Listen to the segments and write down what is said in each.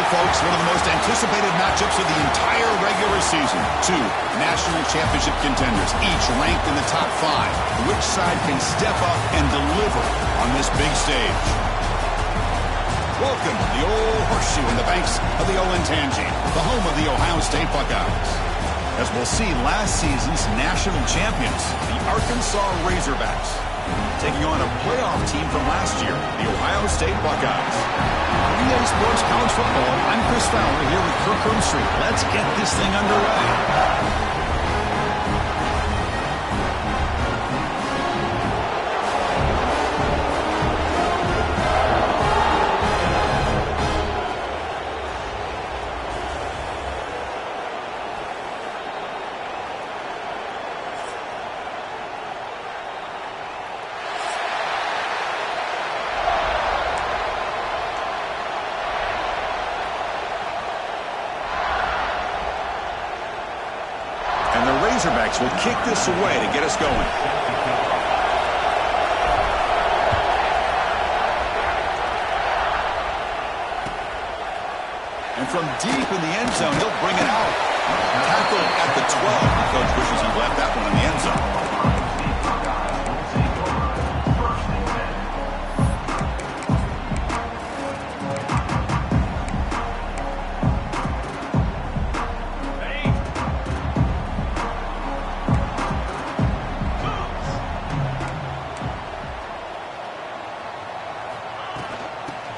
folks, one of the most anticipated matchups of the entire regular season. Two national championship contenders, each ranked in the top 5. Which side can step up and deliver on this big stage? Welcome to the old horseshoe in the banks of the Olentangy, the home of the Ohio State Buckeyes. As we'll see, last season's national champions, the Arkansas Razorbacks, taking on a playoff team from last year, the Ohio State Buckeyes. On EA Sports College Football, I'm Chris Fowler here with Kirk Herbstreit. Let's get this thing underway. Razorbacks will kick this away to get us going. And from deep in the end zone, he'll bring it out. Tackle at the 12. The coach wishes he left that one in the end zone.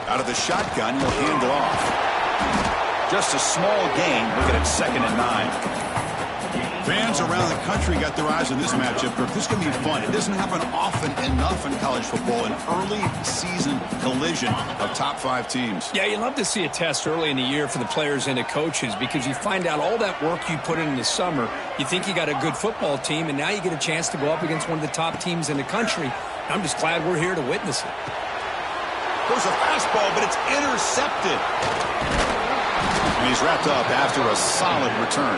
Out of the shotgun, he'll hand it off. Just a small gain. Look at it, 2nd and 9. Fans around the country got their eyes on this matchup. This is going to be fun. It doesn't happen often enough in college football, an early season collision of top 5 teams. Yeah, you love to see a test early in the year for the players and the coaches because you find out all that work you put in the summer. You think you got a good football team, and now you get a chance to go up against one of the top teams in the country. I'm just glad we're here to witness it. There's a fastball, but it's intercepted. And he's wrapped up after a solid return.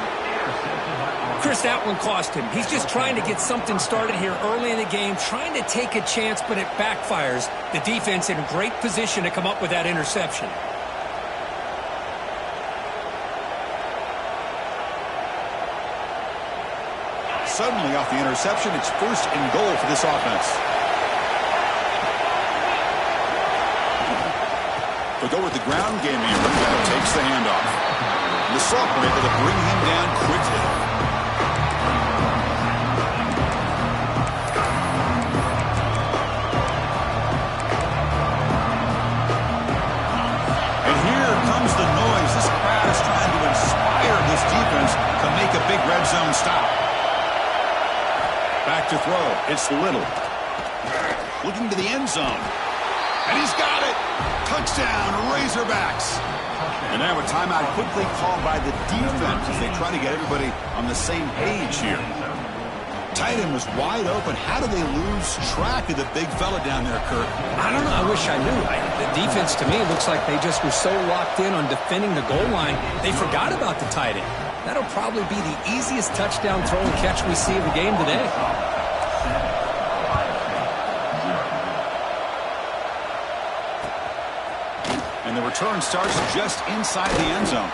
Chris, that one cost him. He's just trying to get something started here early in the game, trying to take a chance, but it backfires. The defense in a great position to come up with that interception. Suddenly, off the interception, it's 1st and goal for this offense. They'll go with the ground game here. That takes the handoff. The sophomore able to bring him down quickly. And here comes the noise. This crowd is trying to inspire this defense to make a big red zone stop. Back to throw. It's Little. Looking to the end zone. And he's got it. Touchdown, Razorbacks. And now a timeout quickly called by the defense as they try to get everybody on the same page here. Tight end was wide open. How do they lose track of the big fella down there, Kirk? I don't know. I wish I knew. The defense, to me, looks like they just were so locked in on defending the goal line, they forgot about the tight end. That'll probably be the easiest touchdown throw and catch we see of the game today. And the return starts just inside the end zone.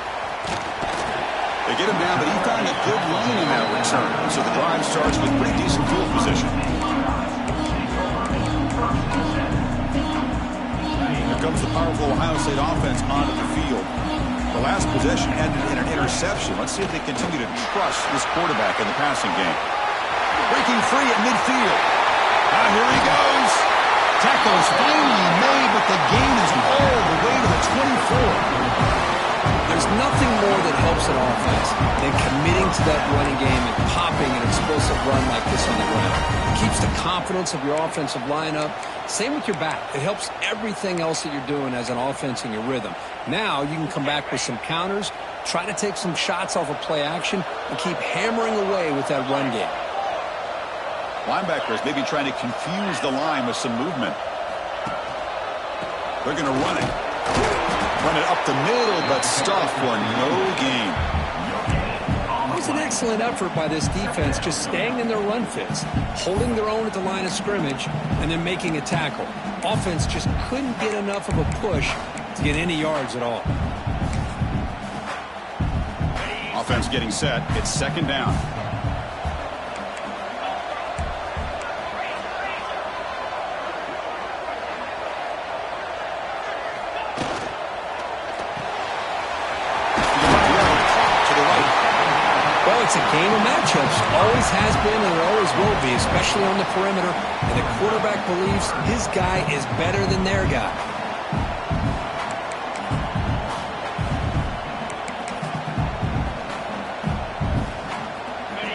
They get him down, but he found a good lane in that return. So the drive starts with pretty decent field position. Here comes the powerful Ohio State offense onto the field. The last possession ended in an interception. Let's see if they continue to trust this quarterback in the passing game. Breaking free at midfield. Now here he goes. Tackle is finally made, but the gain is all the way to the 24. There's nothing more that helps an offense than committing to that running game and popping an explosive run like this on the ground. It keeps the confidence of your offensive lineup. Same with your back. It helps everything else that you're doing as an offense in your rhythm. Now you can come back with some counters, try to take some shots off of play action, and keep hammering away with that run game. Linebackers maybe trying to confuse the line with some movement. They're going to run it. Run it up the middle, but stuff for no gain. It was an excellent effort by this defense, just staying in their run fits, holding their own at the line of scrimmage, and then making a tackle. Offense just couldn't get enough of a push to get any yards at all. Offense getting set. It's second down. Well, it's a game of matchups. Always has been and it always will be, especially on the perimeter. And the quarterback believes his guy is better than their guy.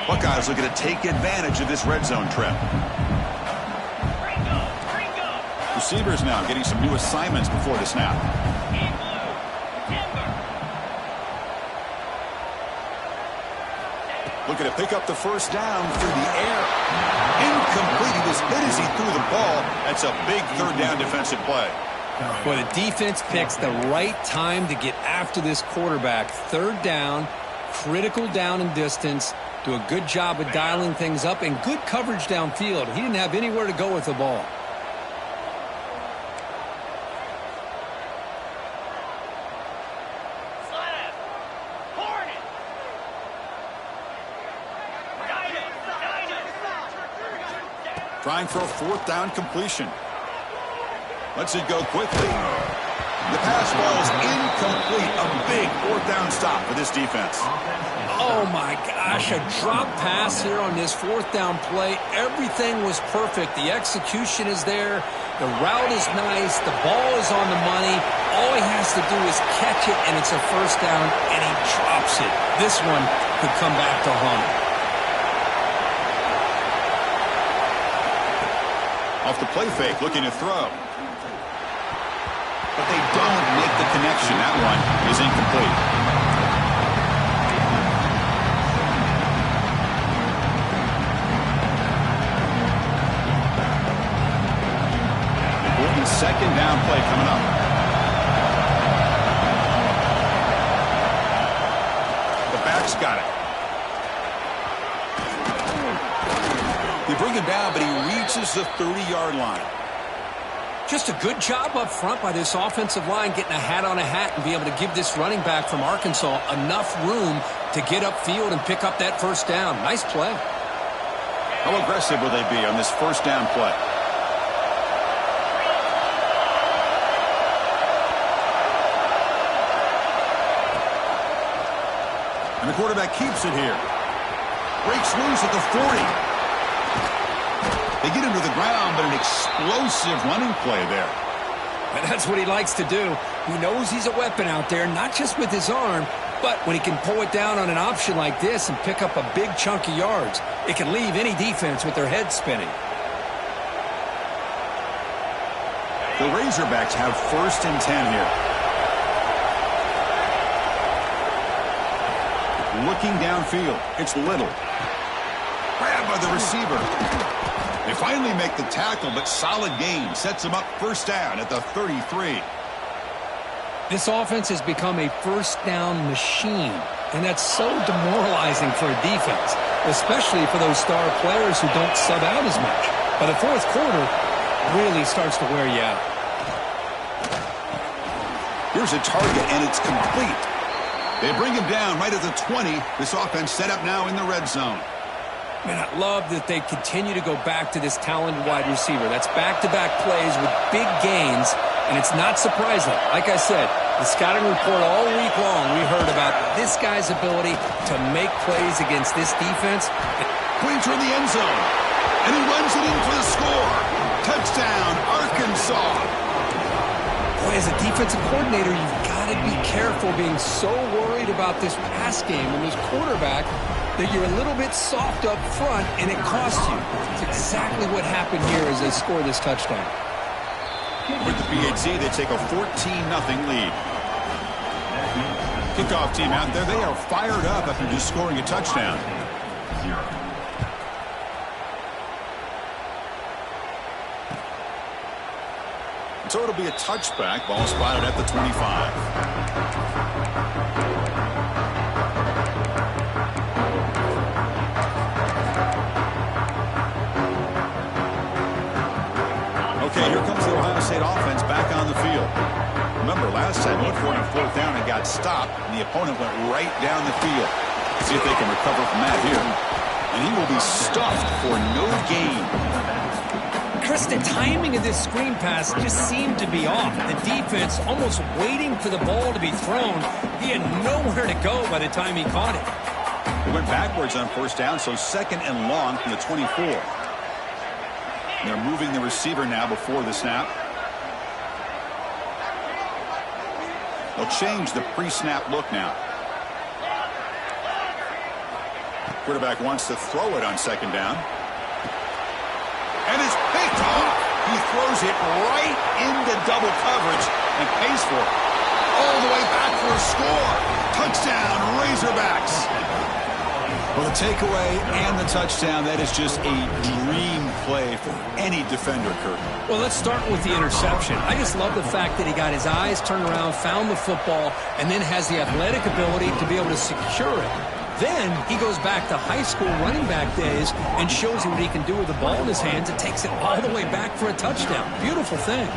Buckeyes looking to take advantage of this red zone trip. Receivers now getting some new assignments before the snap. Looking to pick up the first down through the air. Incomplete. He was hit as he threw the ball. That's a big third down defensive play. Well, the defense picks the right time to get after this quarterback. Third down, critical down and distance. Do a good job of dialing things up and good coverage downfield. He didn't have anywhere to go with the ball. Trying for a fourth down completion. Lets it go quickly. The pass ball is incomplete. A big fourth down stop for this defense. Oh my gosh, a drop pass here on this fourth down play. Everything was perfect. The execution is there. The route is nice. The ball is on the money. All he has to do is catch it, and it's a first down, and he drops it. This one could come back to haunt. Off the play fake, looking to throw. But they don't make the connection. That one is incomplete. Important second down play coming up. The back's got it. They bring him down, but he reaches the 30-yard line. Just a good job up front by this offensive line, getting a hat on a hat and be able to give this running back from Arkansas enough room to get upfield and pick up that first down. Nice play. How aggressive will they be on this first down play? And the quarterback keeps it here. Breaks loose at the 40. They get him to the ground, but an explosive running play there. And that's what he likes to do. He knows he's a weapon out there, not just with his arm, but when he can pull it down on an option like this and pick up a big chunk of yards, it can leave any defense with their head spinning. The Razorbacks have first and 10 here. Looking downfield, it's Little. Grabbed by the receiver. They finally make the tackle, but solid gain sets them up first down at the 33. This offense has become a first down machine, and that's so demoralizing for a defense, especially for those star players who don't sub out as much. By the fourth quarter, really starts to wear you out. Here's a target, and it's complete. They bring him down right at the 20. This offense set up now in the red zone. Man, I love that they continue to go back to this talented wide receiver. That's back-to-back plays with big gains, and it's not surprising. Like I said, the scouting report all week long, we heard about this guy's ability to make plays against this defense. Points in the end zone, and he runs it in for the score. Touchdown, Arkansas. Boy, as a defensive coordinator, you've got to be careful being so worried about this pass game and this quarterback that you're a little bit soft up front, and it costs you. It's exactly what happened here as they score this touchdown. With the PHC, they take a 14-0 lead. Kickoff team out there, they are fired up after just scoring a touchdown. So it'll be a touchback, ball spotted at the 25. Okay, here comes the Ohio State offense back on the field. Remember, last time, looked for him on fourth down and got stopped, and the opponent went right down the field. See if they can recover from that here. And he will be stuffed for no gain. Chris, the timing of this screen pass just seemed to be off. The defense almost waiting for the ball to be thrown. He had nowhere to go by the time he caught it. It went backwards on first down, so second and long from the 24. They're moving the receiver now before the snap. They'll change the pre-snap look now. Quarterback wants to throw it on second down. And it's picked off. He throws it right into double coverage and pays for it. All the way back for a score. Touchdown, Razorbacks. Well, the takeaway and the touchdown, that is just a dream play for any defender, Kurt. Well, let's start with the interception. I just love the fact that he got his eyes turned around, found the football, and then has the athletic ability to be able to secure it. Then he goes back to high school running back days and shows you what he can do with the ball in his hands and takes it all the way back for a touchdown. Beautiful thing.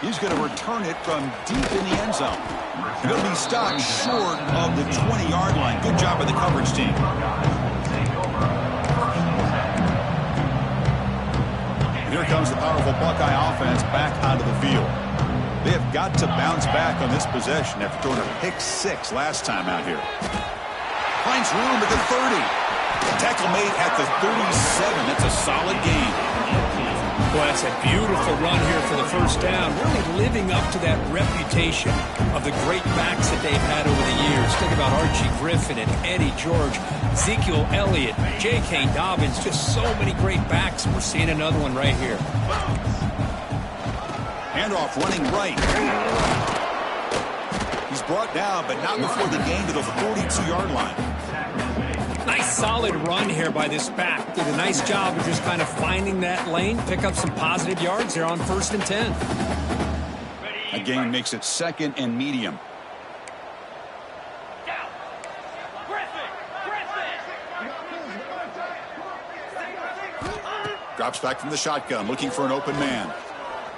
He's going to return it from deep in the end zone. He'll be stopped short of the 20-yard line. Good job by the coverage team. And here comes the powerful Buckeye offense back onto the field. They have got to bounce back on this possession after throwing a pick six last time out here. Finds room at the 30. Tackle made at the 37. That's a solid gain. Boy, that's a beautiful run here for the first down. Really living up to that reputation of the great backs that they've had over the years. Think about Archie Griffin and Eddie George, Ezekiel Elliott, J.K. Dobbins. Just so many great backs. We're seeing another one right here. Handoff running right. He's brought down, but not before the gain to the 42-yard line. Nice solid run here by this back. Did a nice job of just kind of finding that lane, pick up some positive yards there on 1st and 10. A gain makes it 2nd and medium. Drops back from the shotgun, looking for an open man.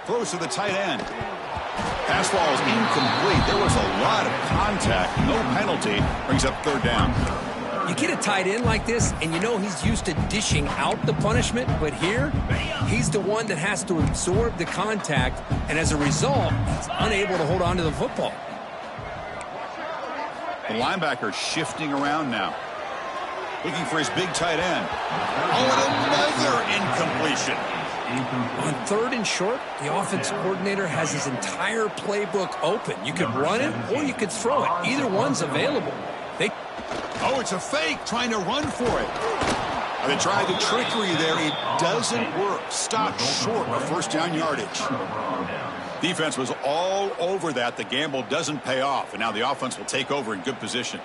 Throws to the tight end. Pass ball is incomplete. There was a lot of contact. No penalty. Brings up 3rd down. You get a tight end like this, and you know he's used to dishing out the punishment, but here, he's the one that has to absorb the contact, and as a result, he's unable to hold on to the football. The linebacker shifting around now. Looking for his big tight end. Oh, and another incompletion. On 3rd and short, the offensive coordinator has his entire playbook open. You could run it, or you could throw it. Either one's available. Oh, it's a fake, trying to run for it. They tried the trickery there. It doesn't work. Stopped short of 1st down yardage. Defense was all over that. The gamble doesn't pay off, and now the offense will take over in good position.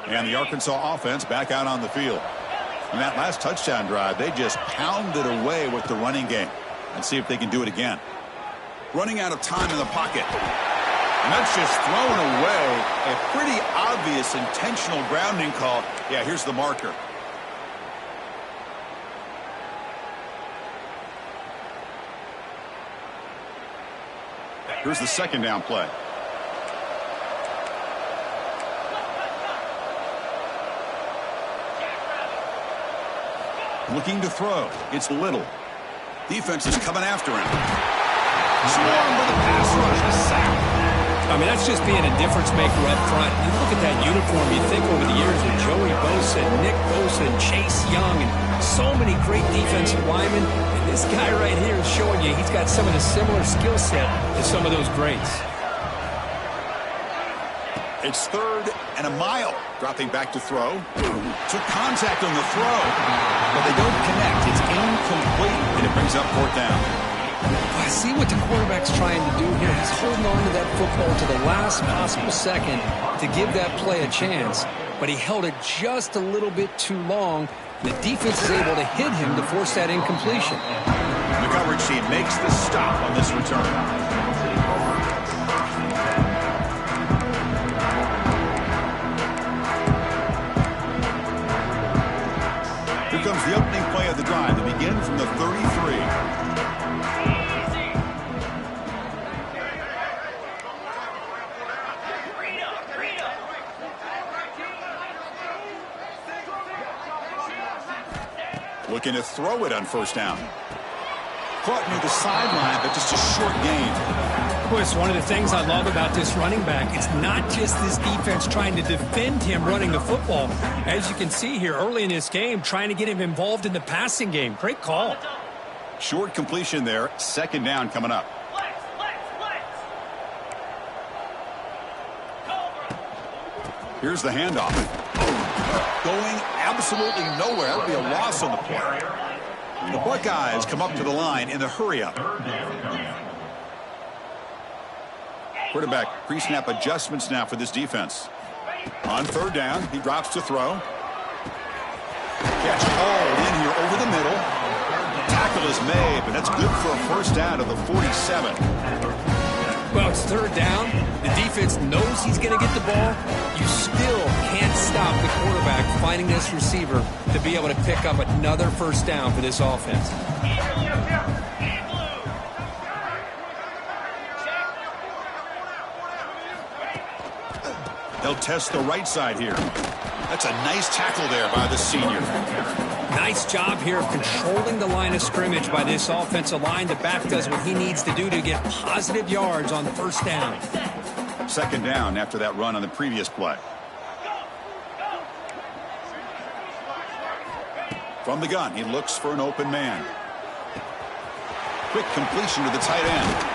And the Arkansas offense back out on the field. In that last touchdown drive, they just pounded away with the running game. Let's see if they can do it again. Running out of time in the pocket. And that's just thrown away. A pretty obvious intentional grounding call. Yeah, here's the marker. Here's the 2nd down play. Looking to throw. It's Little. Defense is coming after him. Swarmed with a pass rush. A sack. I mean, that's just being a difference maker up front. You look at that uniform, you think over the years with Joey Bosa, Nick Bosa, and Chase Young, and so many great defensive linemen. And this guy right here is showing you he's got some of the similar skill set to some of those greats. It's 3rd and a mile. Dropping back to throw. Took contact on the throw, but they don't connect. It's incomplete, and it brings up 4th down. I see what the quarterback's trying to do here. He's holding on to that football to the last possible second to give that play a chance, but he held it just a little bit too long. The defense is able to hit him to force that incompletion. The coverage team makes the stop on this return. begin from the 33. Looking to throw it on first down. Caught near the sideline, but just a short gain. Of course, one of the things I love about this running back, it's not just this defense trying to defend him running the football. As you can see here early in this game, trying to get him involved in the passing game. Great call. Short completion there. Second down coming up. Here's the handoff. Going absolutely nowhere. That'll be a loss on the play. The Buckeyes come up to the line in the hurry-up. Quarterback pre-snap adjustments now for this defense. On third down, he drops to throw. Catch hauled in here over the middle. Tackle is made, but that's good for a first down of the 47. Well, it's third down. The defense knows he's going to get the ball. You still can't stop the quarterback finding this receiver to be able to pick up another first down for this offense. They'll test the right side here. That's a nice tackle there by the senior. Nice job here of controlling the line of scrimmage by this offensive line. The back does what he needs to do to get positive yards on the first down. Second down after that run on the previous play. From the gun, he looks for an open man. Quick completion to the tight end.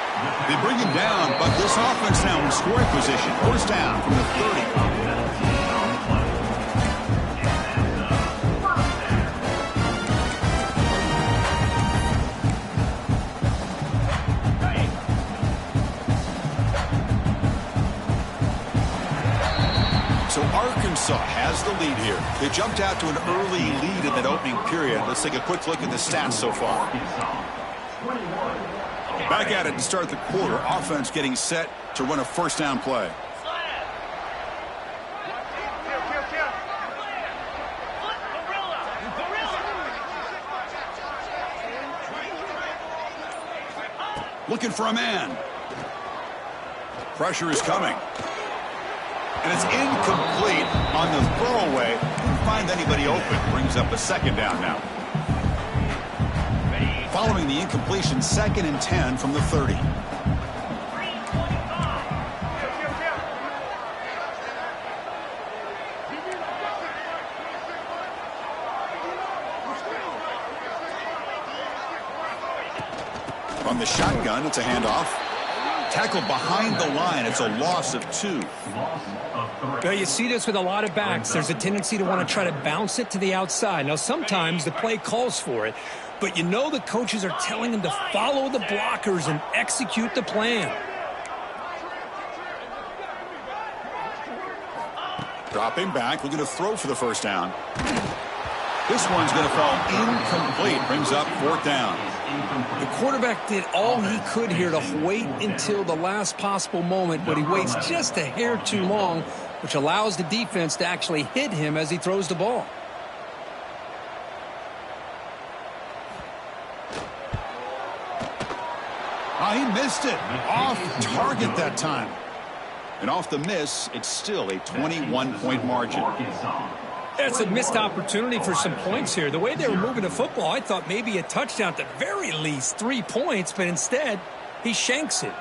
They bring him down, but this offense now in scoring position. First down from the 30. So Arkansas has the lead here. They jumped out to an early lead in that opening period. Let's take a quick look at the stats so far. Back at it to start the quarter. Offense getting set to run a first down play. Looking for a man. Pressure is coming. And it's incomplete on the throwaway. Didn't find anybody open. Brings up a second down now. Following the incompletion, 2nd and 10 from the 30. From the shotgun, it's a handoff. Tackled behind the line. It's a loss of 2. Well, you see this with a lot of backs. There's a tendency to want to try to bounce it to the outside. Now, sometimes the play calls for it, but you know the coaches are telling them to follow the blockers and execute the plan. Dropping back, looking to throw for the first down. This one's going to fall incomplete. Brings up 4th down. The quarterback did all he could here to wait until the last possible moment, but he waits just a hair too long, which allows the defense to actually hit him as he throws the ball. He missed it. Off target that time. And off the miss, it's still a 21-point margin. That's a missed opportunity for some points here. The way they were moving the football, I thought maybe a touchdown, at the very least 3 points, but instead, he shanks it.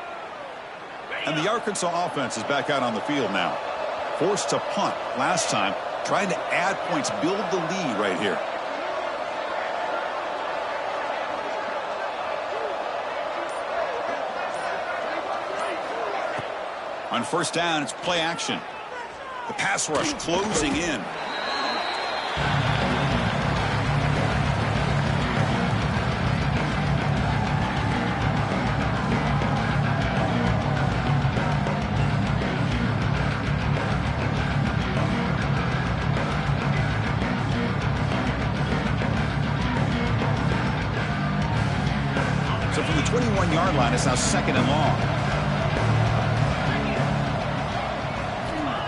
And the Arkansas offense is back out on the field now. Forced to punt last time, trying to add points, build the lead right here. On first down, it's play action. The pass rush closing in. So from the 21-yard line, it's now 2nd and long.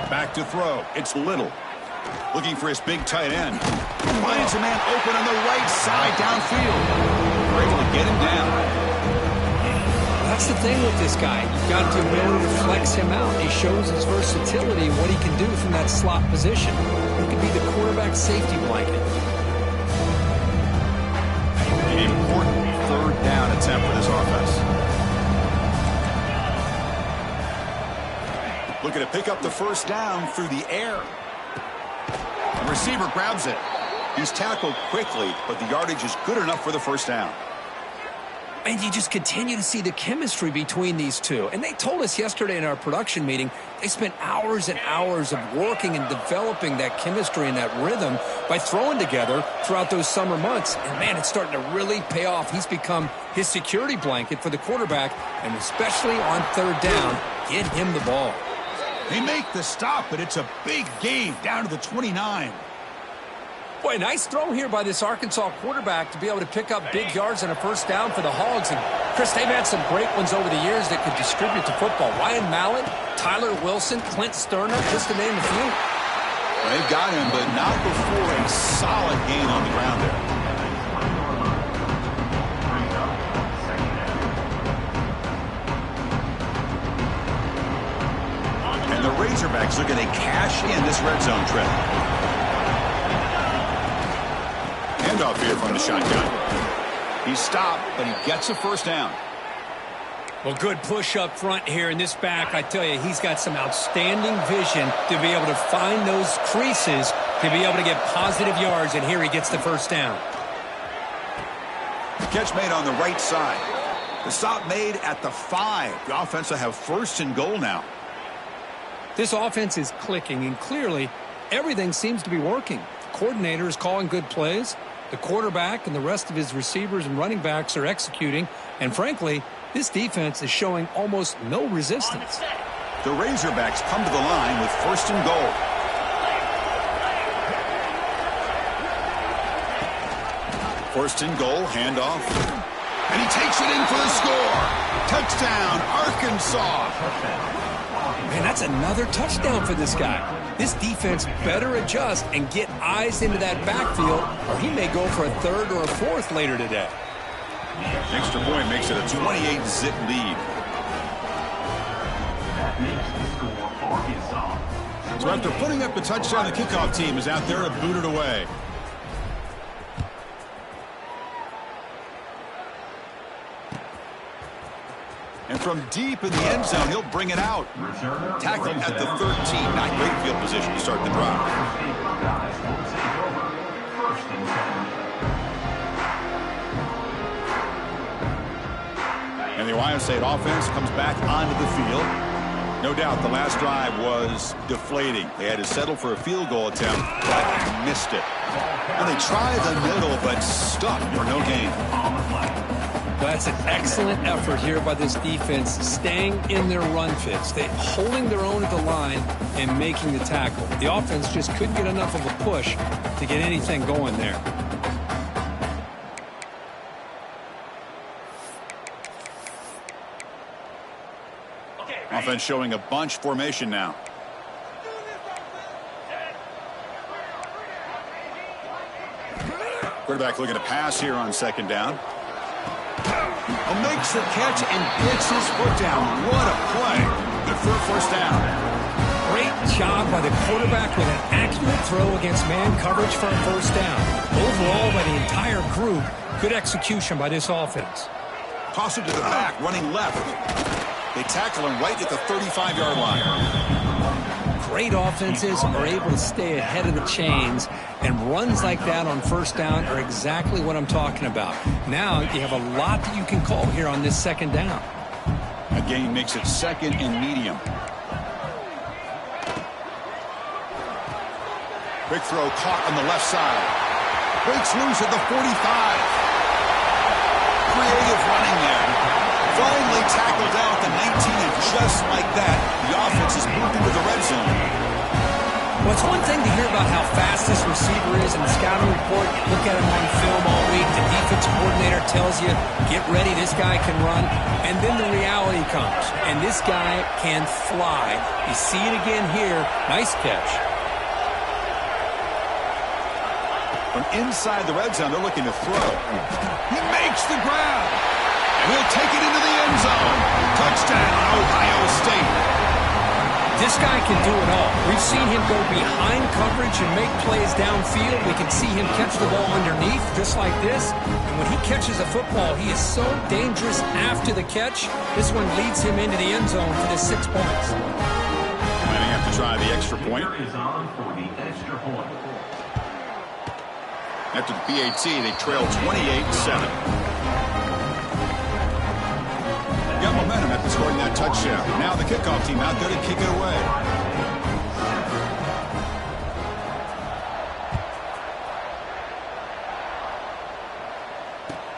Back to throw. It's Little. Looking for his big tight end. finds a man open on the right side downfield. We're able to get him down. That's the thing with this guy. You've got the ability to flex him out. He shows his versatility and what he can do from that slot position. He could be the quarterback's safety blanket. An important third down attempt for this offense. Looking to pick up the first down through the air. The receiver grabs it. He's tackled quickly, but the yardage is good enough for the first down. And you just continue to see the chemistry between these two. And they told us yesterday in our production meeting, they spent hours and hours of working and developing that chemistry and that rhythm by throwing together throughout those summer months. And, man, it's starting to really pay off. He's become his security blanket for the quarterback, and especially on third down, get him the ball. They make the stop, but it's a big gain down to the 29. Boy, nice throw here by this Arkansas quarterback to be able to pick up big yards and a first down for the Hogs. And, Chris, they've had some great ones over the years that could distribute the football. Ryan Mallett, Tyler Wilson, Clint Sterner, just to name a few. Well, they've got him, but not before a solid gain on the ground there. And the Razorbacks looking to cash in this red zone trip. Handoff here from the shotgun. He's stopped, but he gets a first down. Well, good push up front here in this back. I tell you, he's got some outstanding vision to be able to find those creases, to be able to get positive yards, and here he gets the first down. Catch made on the right side. The stop made at the 5. The offense will have first and goal now. This offense is clicking, and clearly everything seems to be working. The coordinator is calling good plays. The quarterback and the rest of his receivers and running backs are executing. And frankly, this defense is showing almost no resistance. The Razorbacks come to the line with first and goal. First and goal, handoff. And he takes it in for the score. Touchdown, Arkansas. Man, that's another touchdown for this guy. This defense better adjust and get eyes into that backfield, or he may go for a third or a fourth later today. Extra point makes it a 28-zip lead. So after putting up the touchdown, the kickoff team is out there to boot it away. And from deep in the end zone, he'll bring it out. Tackled at the 13. Not great field position to start the drive. And the Ohio State offense comes back onto the field. No doubt the last drive was deflating. They had to settle for a field goal attempt, but missed it. And they tried the middle, but stuck for no gain. That's an excellent effort here by this defense, staying in their run fits. They holding their own at the line and making the tackle. The offense just couldn't get enough of a push to get anything going there. Offense showing a bunch formation now. Quarterback looking to pass here on second down. Makes the catch and gets his foot down. What a play. Good for a first down. Great job by the quarterback with an accurate throw against man coverage for a first down. Overall, by the entire group, good execution by this offense. Toss it to the back, running left. They tackle him right at the 35-yard line. Great offenses are able to stay ahead of the chains, and runs like that on first down are exactly what I'm talking about. Now you have a lot that you can call here on this second down. A gain makes it second and medium. Quick throw caught on the left side. Breaks loose at the 45. Creative running there. Finally tackled down at the 19, and just like that, the offense is moved into the red zone. Well, it's one thing to hear about how fast this receiver is in the scouting report. You look at him on film all week. The defensive coordinator tells you, get ready, this guy can run. And then the reality comes, and this guy can fly. You see it again here. Nice catch. From inside the red zone, they're looking to throw. He makes the grab. And he'll take it into the end zone. Touchdown, Ohio State. This guy can do it all. We've seen him go behind coverage and make plays downfield. We can see him catch the ball underneath, just like this. And when he catches a football, he is so dangerous after the catch. This one leads him into the end zone for the 6 points. Might have to try the extra point. After the PAT, they trail 28-7. Got momentum after scoring that touchdown. Now the kickoff team out there to kick it away.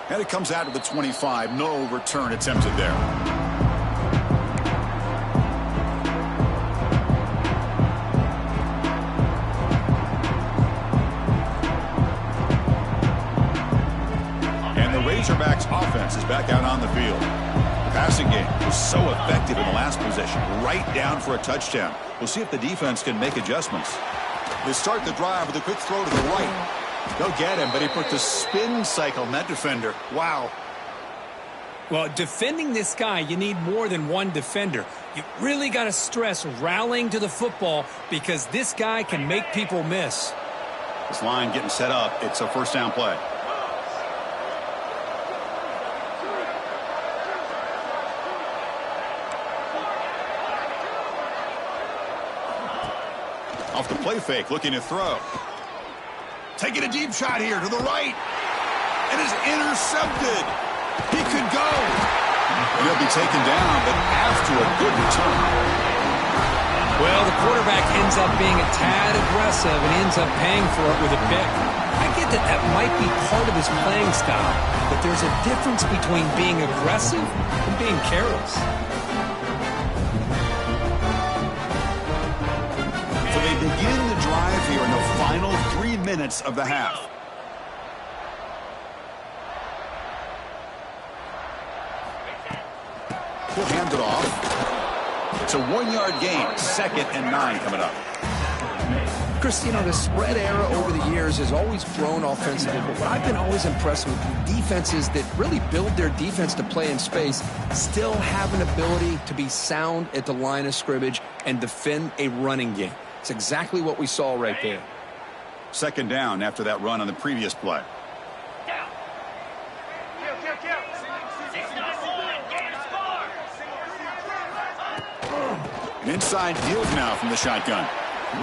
And it comes out to the 25. No return attempted there. And the Razorbacks offense is back out on the field. Passing game was so effective in the last possession, right down for a touchdown. We'll see if the defense can make adjustments. They start the drive with a quick throw to the right. They'll get him, but he put the spin cycle on that defender. Wow. Well, defending this guy, you need more than one defender. You really got to stress rallying to the football because this guy can make people miss. This line getting set up. It's a first down play. Off the play fake, looking to throw. Taking a deep shot here to the right. It is intercepted. He could go. And he'll be taken down, but after a good return. Well, the quarterback ends up being a tad aggressive and ends up paying for it with a pick. I get that that might be part of his playing style, but there's a difference between being aggressive and being careless. So they begin the drive here in the final 3 minutes of the half. He'll hand it off. It's a 1-yard gain. 2nd and 9 coming up. Chris, you know, the spread era over the years has always grown offensively, but what I've been always impressed with defenses that really build their defense to play in space still have an ability to be sound at the line of scrimmage and defend a running game. It's exactly what we saw right there. 2nd down after that run on the previous play. An inside field now from the shotgun.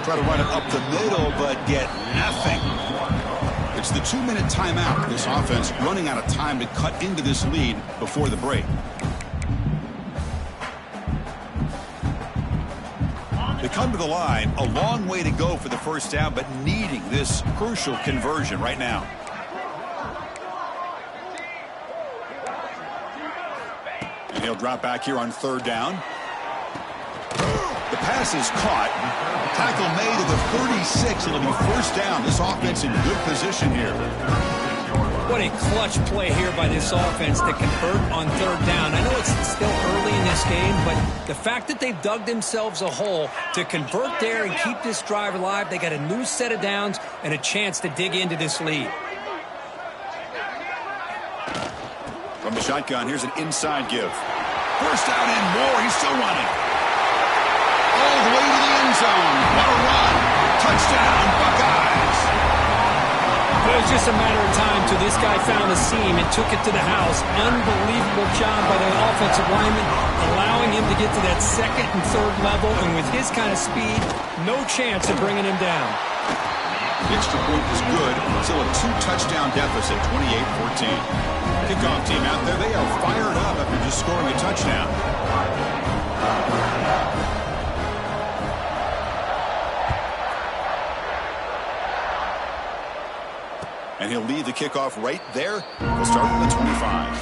Try to run it up the middle, but get nothing. It's the 2-minute timeout. This offense running out of time to cut into this lead before the break. They come to the line, a long way to go for the first down, but needing this crucial conversion right now. And he'll drop back here on 3rd down. The pass is caught. Tackle made at the 36. It'll be first down. This offense in good position here. What a clutch play here by this offense to convert on 3rd down. I know it's still early in this game, but the fact that they've dug themselves a hole to convert there and keep this drive alive, they got a new set of downs and a chance to dig into this lead. From the shotgun, here's an inside give. First down and more. He's still running. All the way to the end zone. What a run. Touchdown, Buckeyes. It was just a matter of time till this guy found a seam and took it to the house. Unbelievable job by the offensive lineman, allowing him to get to that 2nd and 3rd level, and with his kind of speed, no chance of bringing him down. The extra point is good. Still a 2-touchdown deficit, 28-14. Kickoff team out there, they are fired up after just scoring a touchdown. And he'll lead the kickoff right there. We'll start with the 25.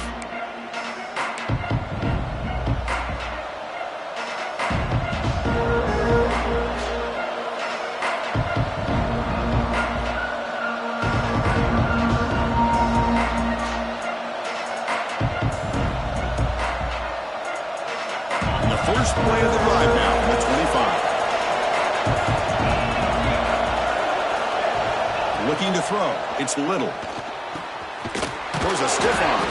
And the first play of the drive now from the 25. Looking to throw. It's Little. Throws a stiff arm.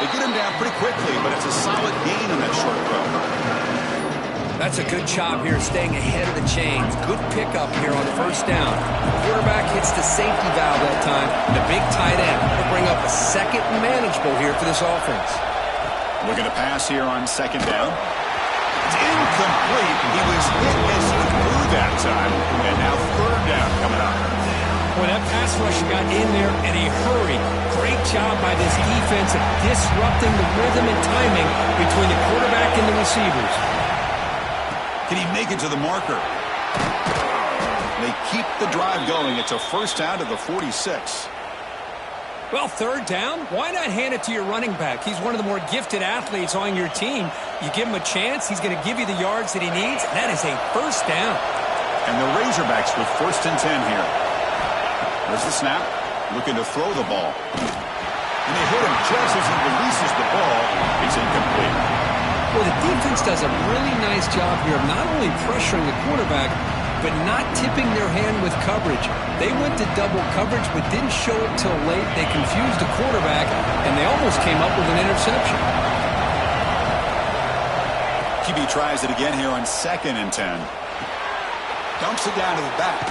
They get him down pretty quickly, but it's a solid gain on that short throw. That's a good job here staying ahead of the chains. Good pickup here on first down. The quarterback hits the safety valve that time. The big tight end will bring up a second and manageable here for this offense. Looking to pass here on second down. It's incomplete. He was hit as he threw that time. And now third down coming up. Boy, that pass rush got in there in a hurry. Great job by this defense of disrupting the rhythm and timing between the quarterback and the receivers. Can he make it to the marker? They keep the drive going. It's a first down to the 46. Well, third down, why not hand it to your running back? He's one of the more gifted athletes on your team. You give him a chance, he's going to give you the yards that he needs, and that is a first down. And the Razorbacks with first and 10 here. There's the snap, looking to throw the ball. And they hit him just as he releases the ball. It's incomplete. Well, the defense does a really nice job here of not only pressuring the quarterback, but not tipping their hand with coverage. They went to double coverage, but didn't show it till late. They confused the quarterback, and they almost came up with an interception. QB tries it again here on second and 10. Dumps it down to the back.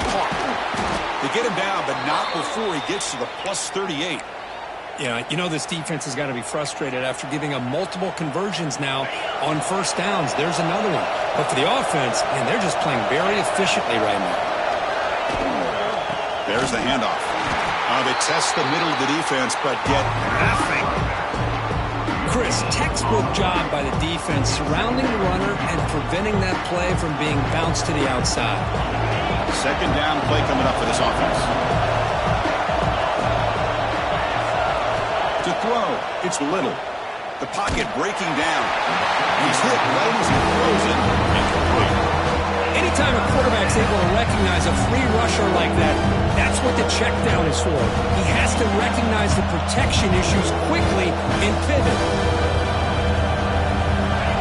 They get him down, but not before he gets to the plus 38. Yeah, you know this defense has got to be frustrated after giving up multiple conversions now on first downs. There's another one. But for the offense, man, they're just playing very efficiently right now. There's the handoff. They test the middle of the defense, but get nothing. Chris, textbook job by the defense surrounding the runner and preventing that play from being bounced to the outside. Second down play coming up for this offense. To throw, it's Little. The pocket breaking down. He's hit right as he throws it. Incomplete. Anytime a quarterback's able to recognize a free rusher like that, that's what the check down is for. He has to recognize the protection issues quickly and pivot.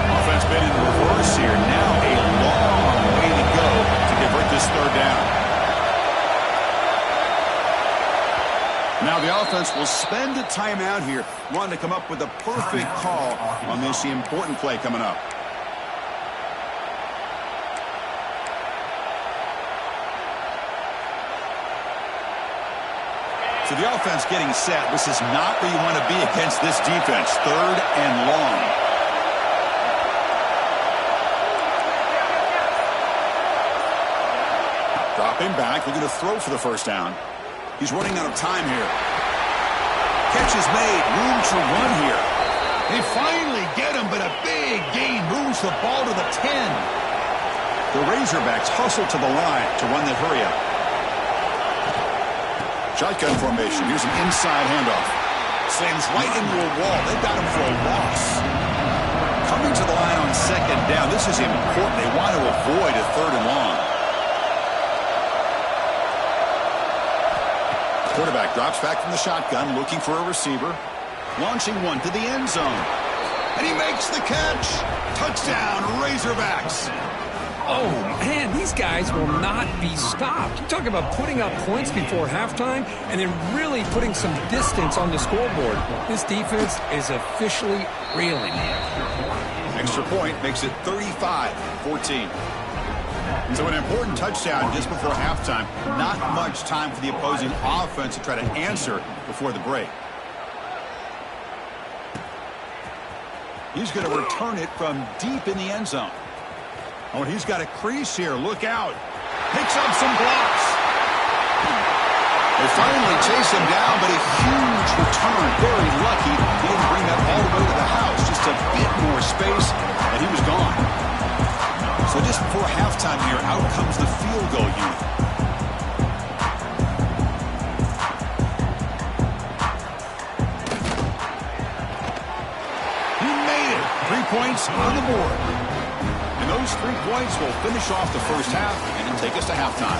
Offense been in reverse here. Now a long way to go to convert this third down. Now the offense will spend a timeout here, wanting to come up with a perfect call on this important play coming up. So the offense getting set. This is not where you want to be against this defense. Third and long. Dropping back, looking to throw for the first down. He's running out of time here. Catch is made. Room to run here. They finally get him, but a big gain moves the ball to the 10. The Razorbacks hustle to the line to run that hurry up. Shotgun formation. Here's an inside handoff. Slams right into a wall. They've got him for a loss. Coming to the line on second down. This is important. They want to avoid a third and long. Quarterback drops back from the shotgun, looking for a receiver. Launching one to the end zone. And he makes the catch. Touchdown, Razorbacks. Oh, man, these guys will not be stopped. You talk about putting up points before halftime and then really putting some distance on the scoreboard. This defense is officially reeling. Extra point makes it 35-14. So an important touchdown just before halftime. Not much time for the opposing offense to try to answer before the break. He's going to return it from deep in the end zone. Oh, and he's got a crease here. Look out. Picks up some blocks. They finally chase him down, but a huge return. Very lucky. He didn't bring that all the way to the house. Just a bit more space, and he was gone. So just before halftime here, out comes the field goal unit. He made it. 3 points on the board. And those 3 points will finish off the first half and then take us to halftime.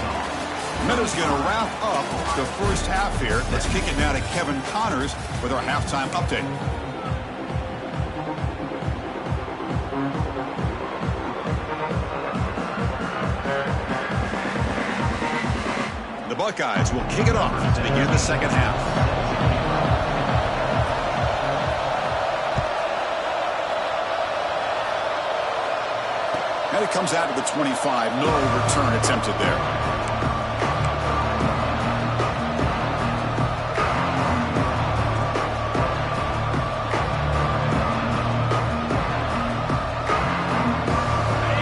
Meadows going to wrap up the first half here. Let's kick it now to Kevin Connors with our halftime update. The The Buckeyes will kick it off to begin the second half. And it comes out to the 25. No return attempted there.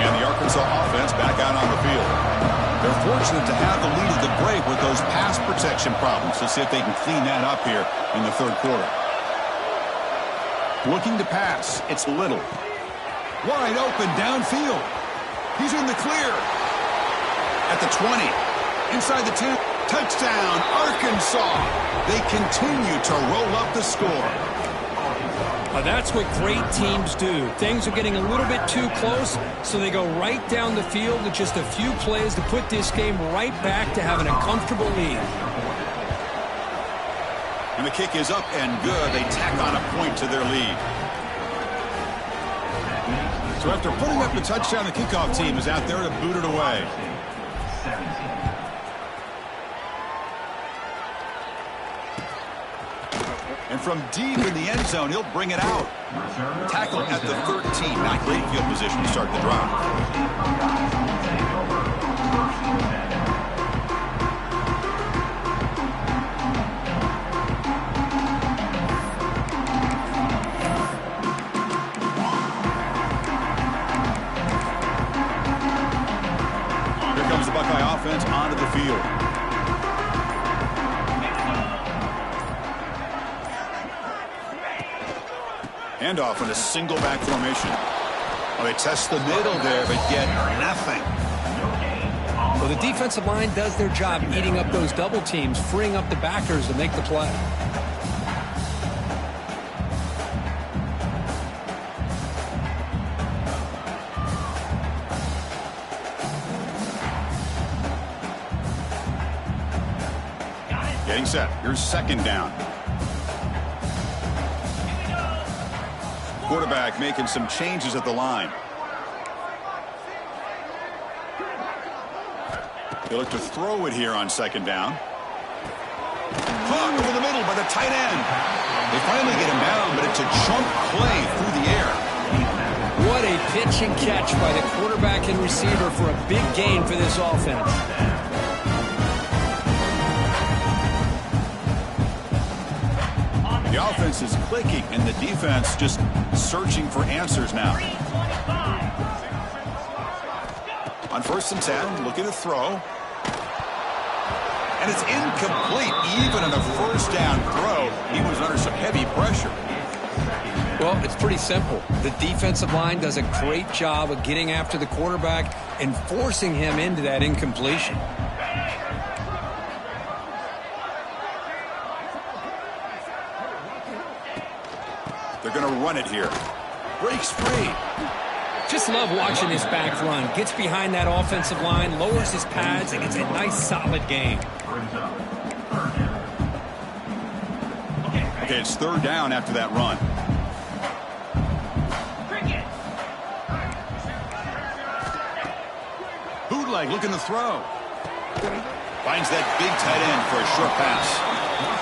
And the Arkansas offense back out on the field. They're fortunate to have the lead at the break with those pass protection problems. Let's see if they can clean that up here in the third quarter. Looking to pass. It's Little. Wide open downfield. He's in the clear. At the 20. Inside the 10. Touchdown, Arkansas. They continue to roll up the score. That's what great teams do. Things are getting a little bit too close, so they go right down the field with just a few plays to put this game right back to having a comfortable lead. And the kick is up and good. They tack on a point to their lead. So after putting up the touchdown, the kickoff team is out there to boot it away. And from deep in the end zone, he'll bring it out. Tackle at the 13. Not great field position to start the drive. Here comes the Buckeye offense onto the field. Handoff in a single back formation. Oh, they test the middle there, but get nothing. Well, the defensive line does their job eating up those double teams, freeing up the backers to make the play. Getting set. Here's second down. Quarterback making some changes at the line. They look to throw it here on second down. Caught over the middle by the tight end. They finally get him down, but it's a chunk play through the air. What a pitch and catch by the quarterback and receiver for a big gain for this offense. The offense is clicking, and the defense just searching for answers now. On 1st and 10, looking to throw. And it's incomplete. Even on the first down throw, he was under some heavy pressure. Well, it's pretty simple. The defensive line does a great job of getting after the quarterback and forcing him into that incompletion. They're going to run it here. Breaks free. Just love watching this back run. Gets behind that offensive line, lowers his pads, and gets a nice solid gain. Okay, it's third down after that run. Bootleg looking to throw. Finds that big tight end for a short pass.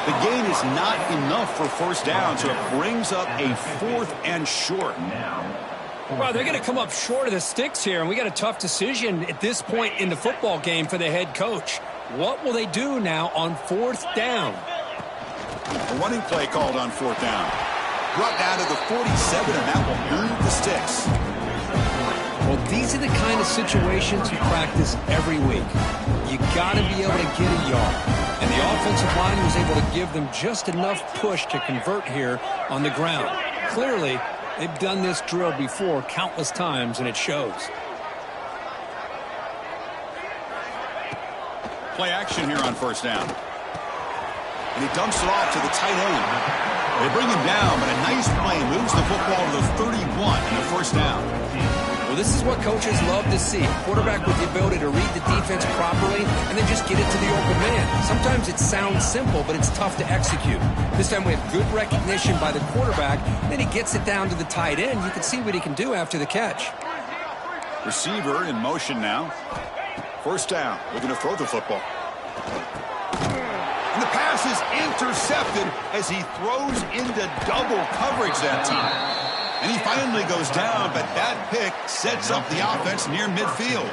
The gain is not enough for first down, so it brings up a 4th and short. Well, they're going to come up short of the sticks here, and we got a tough decision at this point in the football game for the head coach. What will they do now on 4th down? A running play called on 4th down. Brought down to the 47, and that will move the sticks. Well, these are the kind of situations you practice every week. You got to be able to get a yard. And the offensive line was able to give them just enough push to convert here on the ground. Clearly, they've done this drill before countless times, and it shows. Play action here on 1st down. And he dumps it off to the tight end. They bring him down, but a nice play moves the football to the 31 and the 1st down. Well, this is what coaches love to see. A quarterback with the ability to read the defense properly and then just get it to the open man. Sometimes it sounds simple, but it's tough to execute. This time we have good recognition by the quarterback. Then he gets it down to the tight end. You can see what he can do after the catch. Receiver in motion now. 1st down. Looking to throw the football. is intercepted as he throws into double coverage that time. And he finally goes down, but that pick sets up the offense near midfield.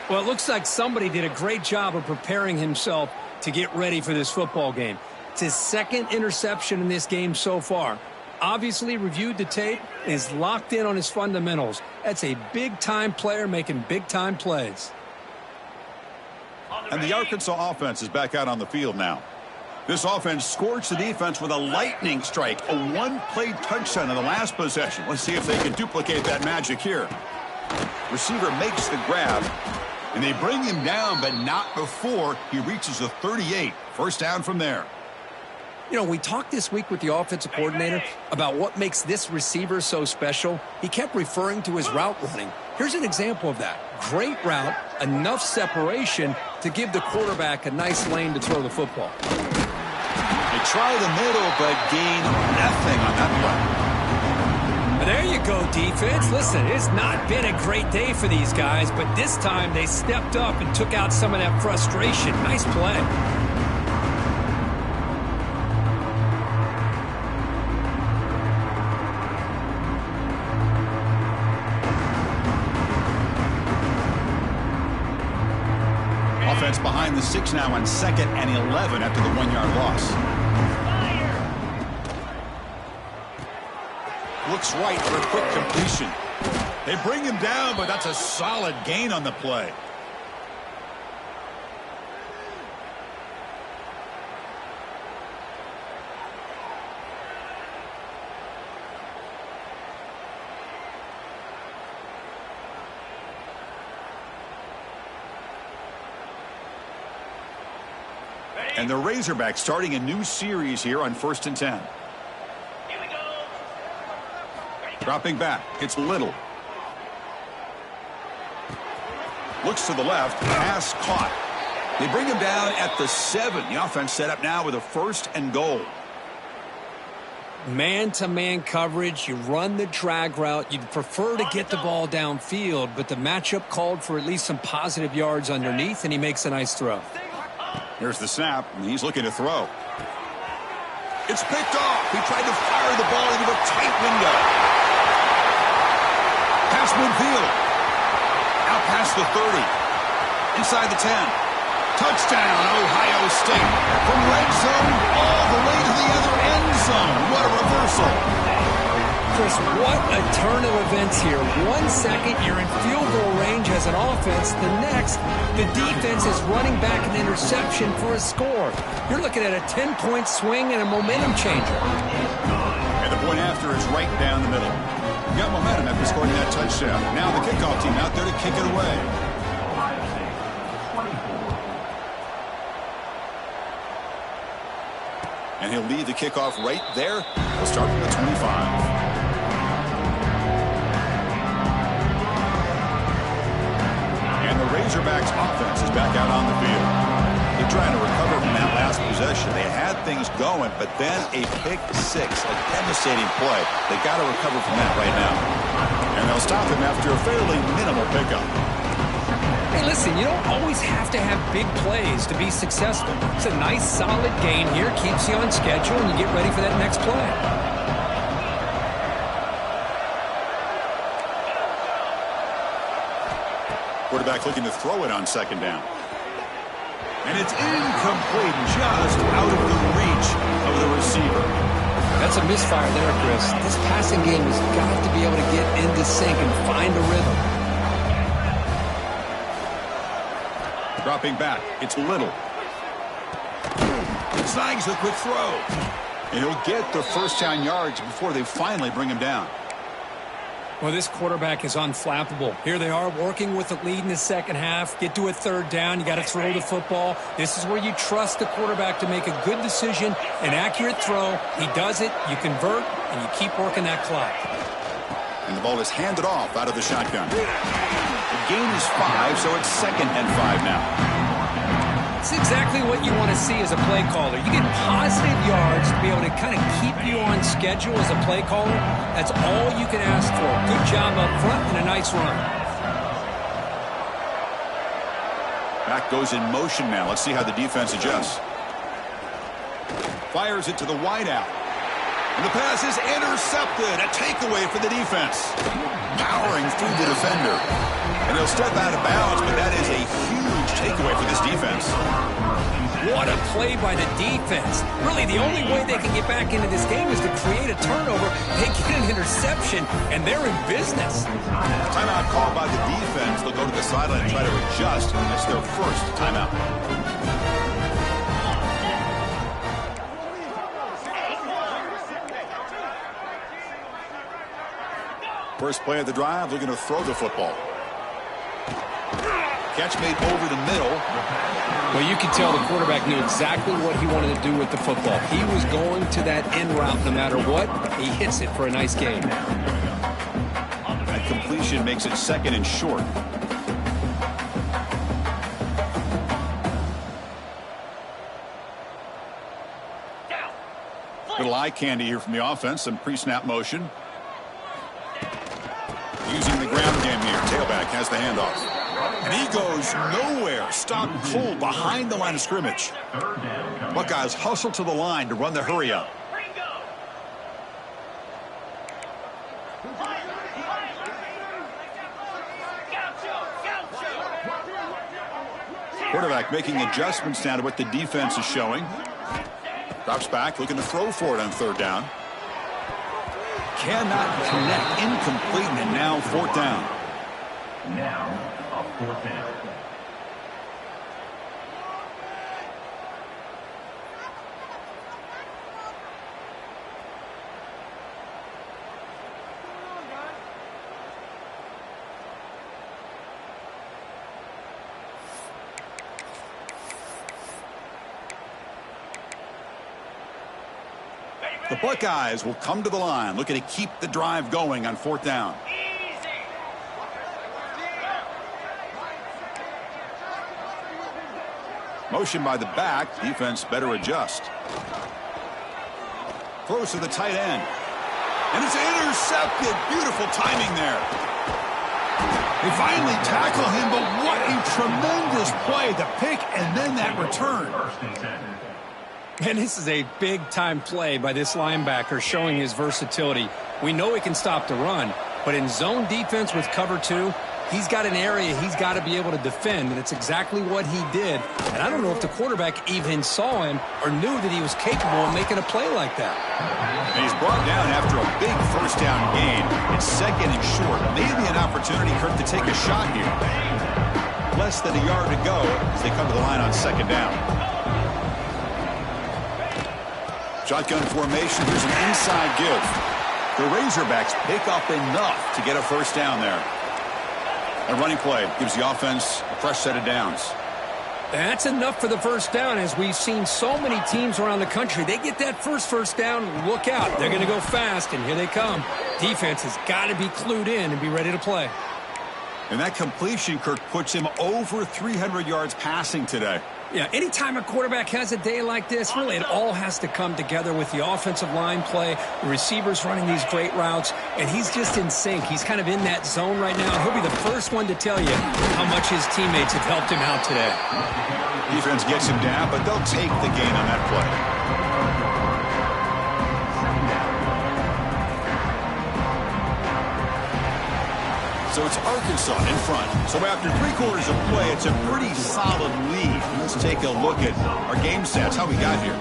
Well, it looks like somebody did a great job of preparing himself to get ready for this football game. It's his second interception in this game so far. Obviously reviewed the tape, is locked in on his fundamentals. That's a big-time player making big-time plays. And the Arkansas offense is back out on the field now. This offense scorched the defense with a lightning strike, a one-play touchdown in the last possession. Let's see if they can duplicate that magic here. Receiver makes the grab, and they bring him down, but not before he reaches the 38. First down from there. You know, we talked this week with the offensive coordinator about what makes this receiver so special. He kept referring to his route running. Here's an example of that. Great route, enough separation to give the quarterback a nice lane to throw the football. They try the middle, but gain nothing on that play. There you go, defense. Listen, it's not been a great day for these guys, but this time they stepped up and took out some of that frustration. Nice play. Offense behind the 6 now on 2nd and 11 after the 1-yard loss. Looks right for a quick completion. They bring him down, but that's a solid gain on the play. And the Razorbacks starting a new series here on 1st and 10. Here we go. Dropping back, it's Little. Looks to the left, pass caught. They bring him down at the 7. The offense set up now with a 1st and goal. Man-to-man coverage, you run the drag route. You'd prefer to get the ball downfield, but the matchup called for at least some positive yards underneath, and he makes a nice throw. Here's the snap, and he's looking to throw. It's picked off. He tried to fire the ball into a tight window. Past midfield. Out past the 30. Inside the 10. Touchdown, Ohio State. From red zone all the way to the other end zone. What a reversal. Chris, what a turn of events here. 1 second, you're in field goal range as an offense. The next, the defense is running back an interception for a score. You're looking at a 10-point swing and a momentum changer. And the point after is right down the middle. You got momentum after scoring that touchdown. Now the kickoff team out there to kick it away. And he'll lead the kickoff right there. We'll start from the 25. And the Razorbacks offense is back out on the field. They're trying to recover from that last possession. They had things going, but then a pick 6, a devastating play. They got to recover from that right now. And they'll stop him after a fairly minimal pickup. Hey, listen, you don't always have to have big plays to be successful. It's a nice, solid gain here, keeps you on schedule, and you get ready for that next play. Quarterback looking to throw it on 2nd down. And it's incomplete, just out of the reach of the receiver. That's a misfire there, Chris. This passing game has got to be able to get into sync and find a rhythm. Dropping back, it's Little. Snags the quick throw. And he'll get the first down yards before they finally bring him down. Well, this quarterback is unflappable. Here they are working with the lead in the second half. Get to a 3rd down. You got to throw the football. This is where you trust the quarterback to make a good decision, an accurate throw. He does it, you convert, and you keep working that clock. And the ball is handed off out of the shotgun. The gain is 5, so it's 2nd and 5 now. It's exactly what you want to see as a play caller. You get positive yards to be able to kind of keep you on schedule as a play caller. That's all you can ask for. Good job up front and a nice run. Back goes in motion now. Let's see how the defense adjusts. Fires it to the wideout. And the pass is intercepted. A takeaway for the defense. Powering through the defender. And he'll step out of bounds, but that is a huge takeaway for this defense. What a play by the defense. Really, the only way they can get back into this game is to create a turnover. They get an interception, and they're in business. Timeout called by the defense. They'll go to the sideline and try to adjust. It's their first timeout. First play of the drive, looking to throw the football. Catch made over the middle. Well, you can tell the quarterback knew exactly what he wanted to do with the football. He was going to that end route no matter what. He hits it for a nice gain. That completion makes it 2nd and short. Little eye candy here from the offense. Some pre-snap motion. Using the ground game here. Tailback has the handoff. And he goes nowhere. Stopped cold behind the line of scrimmage. Buckeyes hustle to the line to run the hurry up. Quarterback making adjustments down to what the defense is showing. Drops back, looking to throw for it on 3rd down. Cannot connect, incomplete, and now 4th down. Now, a 4th down. The Buckeyes will come to the line, looking to keep the drive going on 4th down. Motion by the back. Defense better adjust. Throws to the tight end. And it's intercepted. Beautiful timing there. They finally tackle him, but what a tremendous play. The pick and then that return. And this is a big-time play by this linebacker showing his versatility. We know he can stop the run, but in zone defense with cover 2, he's got an area he's got to be able to defend, and it's exactly what he did. And I don't know if the quarterback even saw him or knew that he was capable of making a play like that. And he's brought down after a big first down gain. It's 2nd and short. Maybe an opportunity, Kirk, to take a shot here. Less than a yard to go as they come to the line on 2nd down. Shotgun formation. Here's an inside give. The Razorbacks pick up enough to get a first down there. A running play gives the offense a fresh set of downs. That's enough for the first down. As we've seen so many teams around the country, they get that first down, look out. They're going to go fast, and here they come. Defense has got to be clued in and be ready to play. And that completion, Kirk, puts him over 300 yards passing today. Yeah, anytime a quarterback has a day like this, really it all has to come together with the offensive line play, the receivers running these great routes, and he's just in sync. He's kind of in that zone right now. He'll be the first one to tell you how much his teammates have helped him out today. Defense gets him down, but they'll take the gain on that play. So it's Arkansas in front. So after 3 quarters of play, it's a pretty solid lead. Let's take a look at our game stats, how we got here.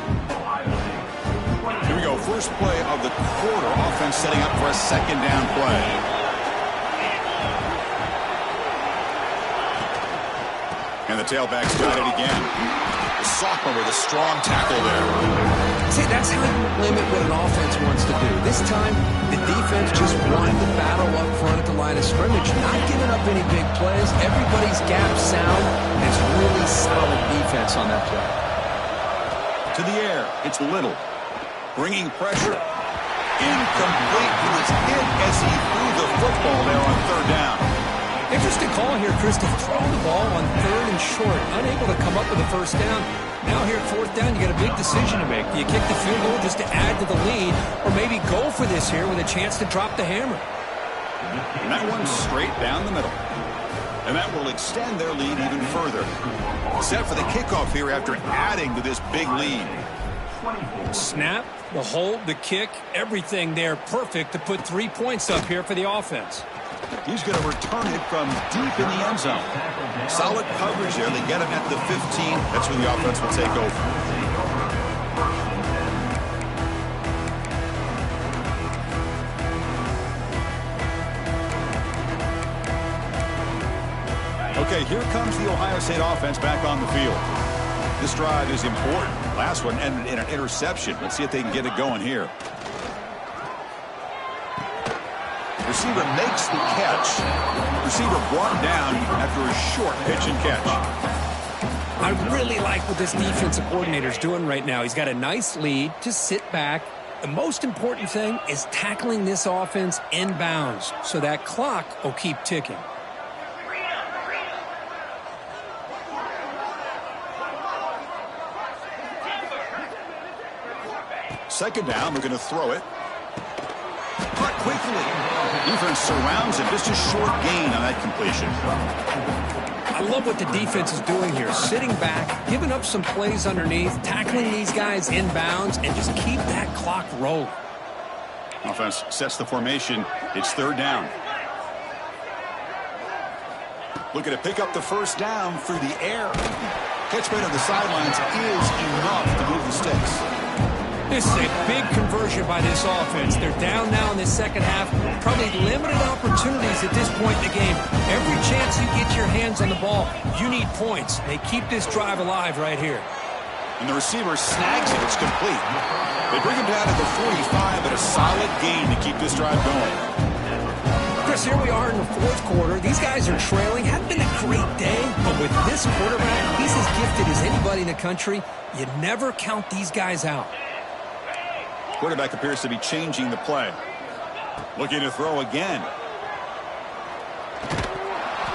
Here we go. First play of the quarter. Offense setting up for a 2nd down play. And the tailback's got it again. The sophomore with a strong tackle there. See, that's how you limit what an offense wants to do. This time, the defense just wanted to battle up front at the line of scrimmage, not giving up any big plays. Everybody's gap sound, and it's really solid defense on that play. To the air, it's Little. Bringing pressure. Incomplete. He was hit as he threw the football there on 3rd down. Interesting call here, Chris, to throw the ball on 3rd and short. Unable to come up with a first down. Now here at 4th down, you got a big decision to make. Do you kick the field goal just to add to the lead, or maybe go for this here with a chance to drop the hammer? And that one's straight down the middle. And that will extend their lead even further. Set for the kickoff here after adding to this big lead. Snap, the hold, the kick, everything there perfect to put 3 points up here for the offense. He's going to return it from deep in the end zone. Solid coverage there. They get him at the 15. That's when the offense will take over. Okay, here comes the Ohio State offense back on the field. This drive is important. Last one ended in an interception. Let's see if they can get it going here. Receiver makes the catch. Receiver brought down after a short pitch and catch. I really like what this defensive coordinator is doing right now. He's got a nice lead. Just sit back. The most important thing is tackling this offense inbounds so that clock will keep ticking. Second down, we're going to throw it. Caught quickly. Defense surrounds him. Just a short gain on that completion. I love what the defense is doing here. Sitting back, giving up some plays underneath, tackling these guys inbounds, and just keep that clock rolling. Offense sets the formation. It's third down. Looking to pick up the first down through the air. Catch made on the sidelines is enough to move the sticks. This is a big conversion by this offense. They're down now in the second half. Probably limited opportunities at this point in the game. Every chance you get your hands on the ball, you need points. They keep this drive alive right here. And the receiver snags it. It's complete. They bring him down to the 45, but a solid gain to keep this drive going. Chris, here we are in the fourth quarter. These guys are trailing. Hadn't been a great day, but with this quarterback, he's as gifted as anybody in the country. You never count these guys out. Quarterback appears to be changing the play. Looking to throw again.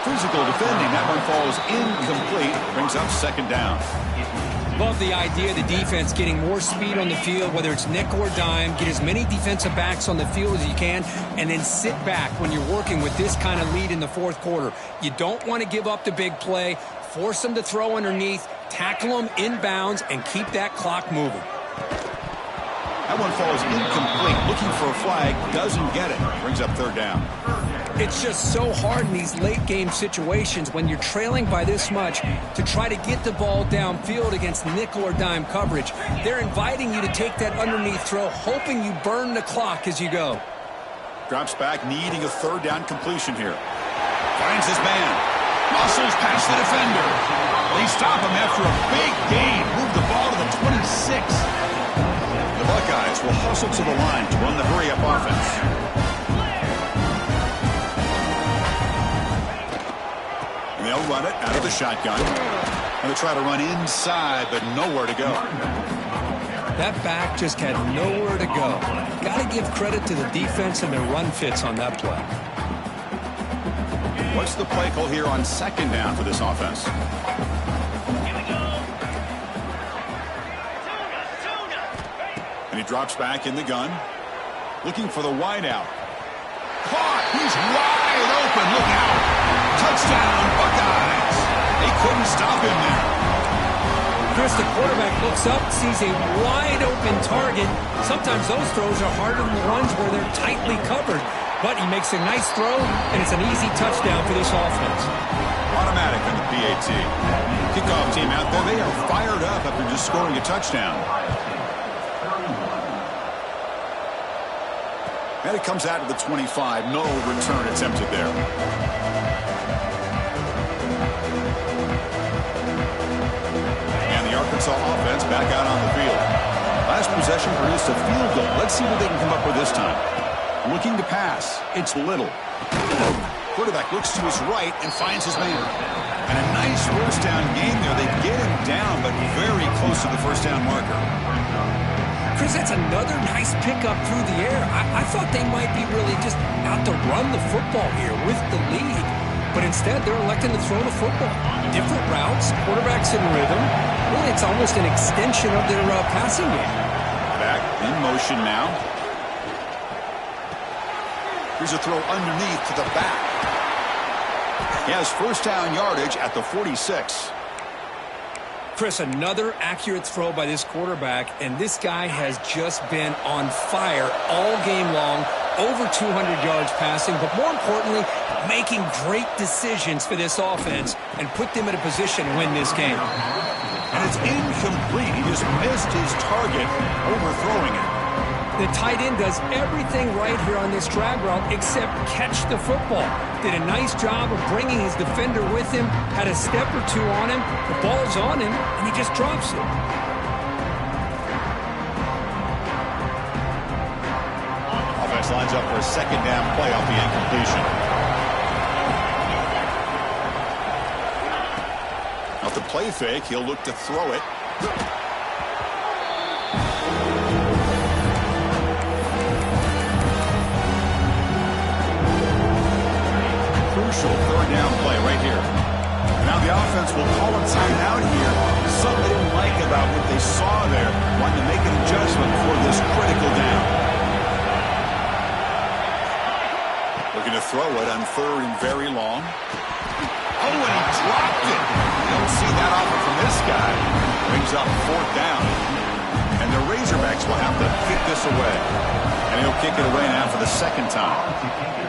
Physical defending. That one falls incomplete. Brings up second down. Love the idea of the defense getting more speed on the field, whether it's nickel or dime. Get as many defensive backs on the field as you can, and then sit back when you're working with this kind of lead in the fourth quarter. You don't want to give up the big play. Force them to throw underneath. Tackle them inbounds, and keep that clock moving. That one falls incomplete. Looking for a flag. Doesn't get it. Brings up third down. It's just so hard in these late game situations when you're trailing by this much to try to get the ball downfield against nickel or dime coverage. They're inviting you to take that underneath throw, hoping you burn the clock as you go. Drops back, needing a third down completion here. Finds his man. Muscles past the defender. They stop him after a big gain. Move the ball to the 26. The Buckeyes will hustle to the line to run the hurry-up offense. And they'll run it out of the shotgun. And they'll try to run inside, but nowhere to go. That back just had nowhere to go. Got to give credit to the defense and their run fits on that play. What's the play call here on second down for this offense? And he drops back in the gun. Looking for the wideout. Caught! He's wide open! Look out! Touchdown, Buckeyes! They couldn't stop him there. Chris, the quarterback looks up, sees a wide open target. Sometimes those throws are harder than the ones where they're tightly covered. But he makes a nice throw, and it's an easy touchdown for this offense. Automatic on the PAT. Kickoff team out there. They are fired up after just scoring a touchdown. And it comes out to the 25. No return attempted there. And the Arkansas offense back out on the field. Last possession produced a field goal. Let's see what they can come up with this time. Looking to pass. It's Little. Quarterback looks to his right and finds his man. And a nice first down game there. They get him down, but very close to the first down marker. Chris, that's another nice pickup through the air. I thought they might be really just out to run the football here with the lead. But instead, they're electing to throw the football. Different routes, quarterbacks in rhythm. Really, it's almost an extension of their passing game. Back in motion now. Here's a throw underneath to the back. He has first down yardage at the 46. Chris, another accurate throw by this quarterback, and this guy has just been on fire all game long, over 200 yards passing, but more importantly, making great decisions for this offense and put them in a position to win this game. And it's incomplete. He just missed his target, overthrowing it. The tight end does everything right here on this drag route except catch the football. Did a nice job of bringing his defender with him, had a step or two on him, the ball's on him, and he just drops it. Offense lines up for a second down play off the incompletion. Off the play fake, he'll look to throw it. Crucial third down play right here. Now the offense will call a timeout here. Something they didn't like about what they saw there. Wanting to make an adjustment for this critical down. Looking to throw it on third and very long. Oh, and he dropped it. You don't see that often from this guy. Brings up fourth down. And the Razorbacks will have to kick this away. And he'll kick it away now for the second time.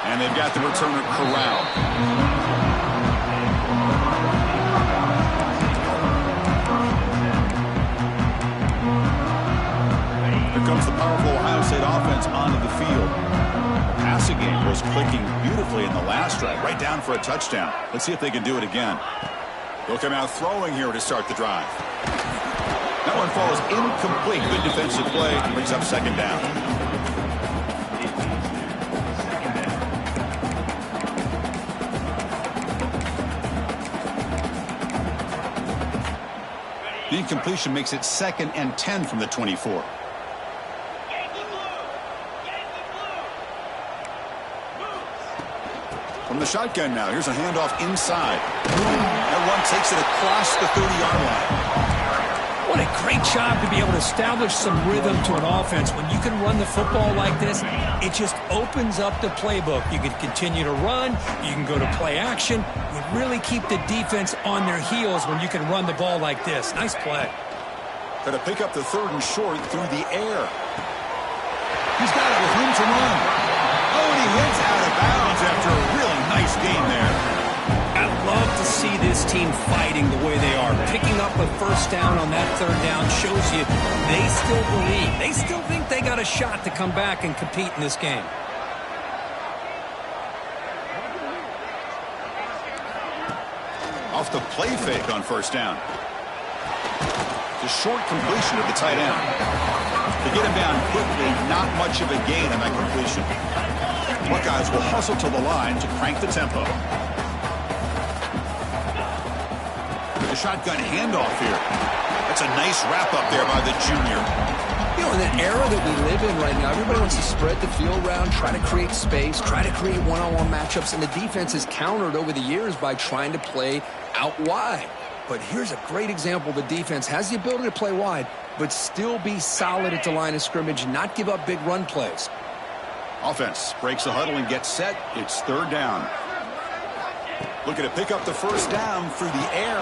And they've got the returner corralled. Here comes the powerful Ohio State offense onto the field. The passing game was clicking beautifully in the last drive, right down for a touchdown. Let's see if they can do it again. They'll come out throwing here to start the drive. That one falls incomplete. Good defensive play. Brings up second down. The incompletion makes it 2nd and 10 from the 24. From the shotgun now, here's a handoff inside. That one takes it across the 30-yard line. What a great job to be able to establish some rhythm to an offense. When you can run the football like this, it just opens up the playbook. You can continue to run. You can go to play action. You really keep the defense on their heels when you can run the ball like this. Nice play. Got to pick up the third and short through the air. He's got it with room to run. Oh, and he hits out of bounds after a really nice game there. I love to see this team fighting the way they are. Picking up a first down on that third down shows you they still believe. They still think they got a shot to come back and compete in this game. Off the play fake on first down. The short completion of the tight end. To get him down quickly, not much of a gain on that completion. Buckeyes will hustle to the line to crank the tempo. The shotgun handoff here. That's a nice wrap-up there by the junior. You know, in the era that we live in right now, everybody wants to spread the field around, try to create space, try to create one-on-one matchups, and the defense is countered over the years by trying to play out wide. But here's a great example. The defense has the ability to play wide, but still be solid at the line of scrimmage, not give up big run plays. Offense breaks the huddle and gets set. It's third down. Looking to pick up the first down through the air.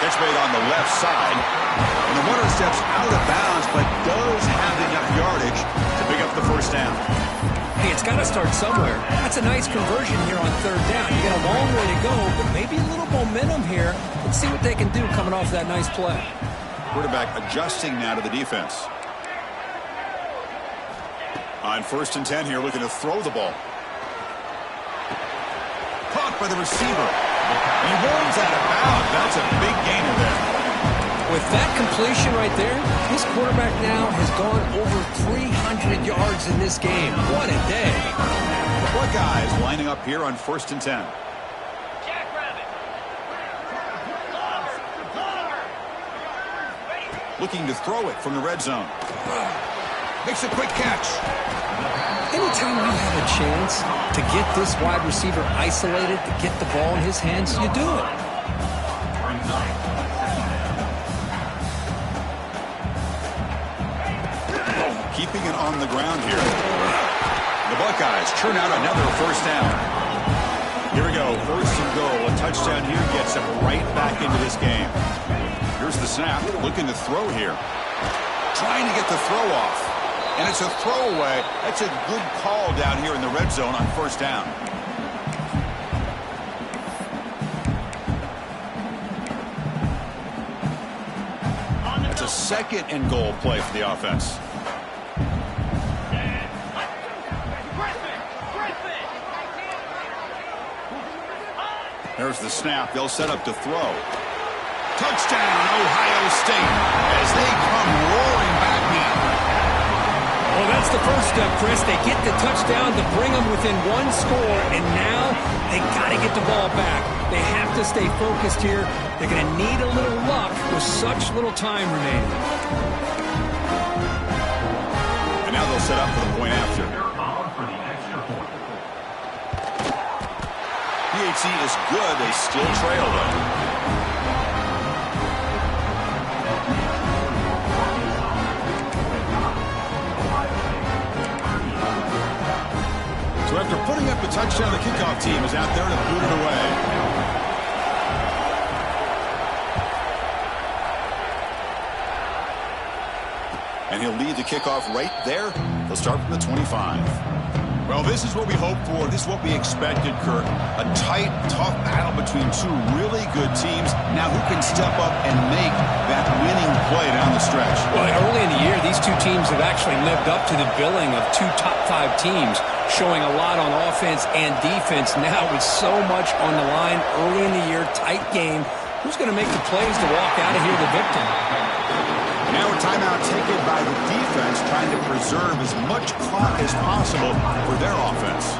Catch made on the left side. And the runner steps out of bounds, but does have enough yardage to pick up the first down. Hey, it's got to start somewhere. That's a nice conversion here on third down. You got a long way to go, but maybe a little momentum here. Let's see what they can do coming off that nice play. Quarterback adjusting now to the defense. On 1st and 10 here, looking to throw the ball. Caught by the receiver. He rolls out of bounds. That's a big gainer there. With that completion right there, this quarterback now has gone over 300 yards in this game. What a day. The Buckeyes lining up here on 1st and 10. Looking to throw it from the red zone. Makes a quick catch. Anytime you have a chance to get this wide receiver isolated, to get the ball in his hands, you do it. Keeping it on the ground here. The Buckeyes churn out another first down. Here we go, first and goal. A touchdown here gets him right back into this game. Here's the snap, looking to throw here. Trying to get the throw off. And it's a throwaway. That's a good call down here in the red zone on first down. It's a second and goal play for the offense. There's the snap. They'll set up to throw. Touchdown, Ohio State, as they come roaring back now. Well, that's the first step, Chris. They get the touchdown to bring them within one score, and now they got to get the ball back. They have to stay focused here. They're going to need a little luck with such little time remaining. And now they'll set up for the point after. PHC is good. They still trail, though. So after putting up a touchdown, the kickoff team is out there to boot it away. And he'll lead the kickoff right there. He'll start from the 25. Well, this is what we hoped for. This is what we expected, Kirk. A tight, tough battle between two really good teams. Now, who can step up and make that winning play down the stretch? Well, early in the year, these two teams have actually lived up to the billing of two top 5 teams, showing a lot on offense and defense. Now, with so much on the line early in the year, tight game, who's going to make the plays to walk out of here the victor? Now a timeout taken by the defense, trying to preserve as much clock as possible for their offense.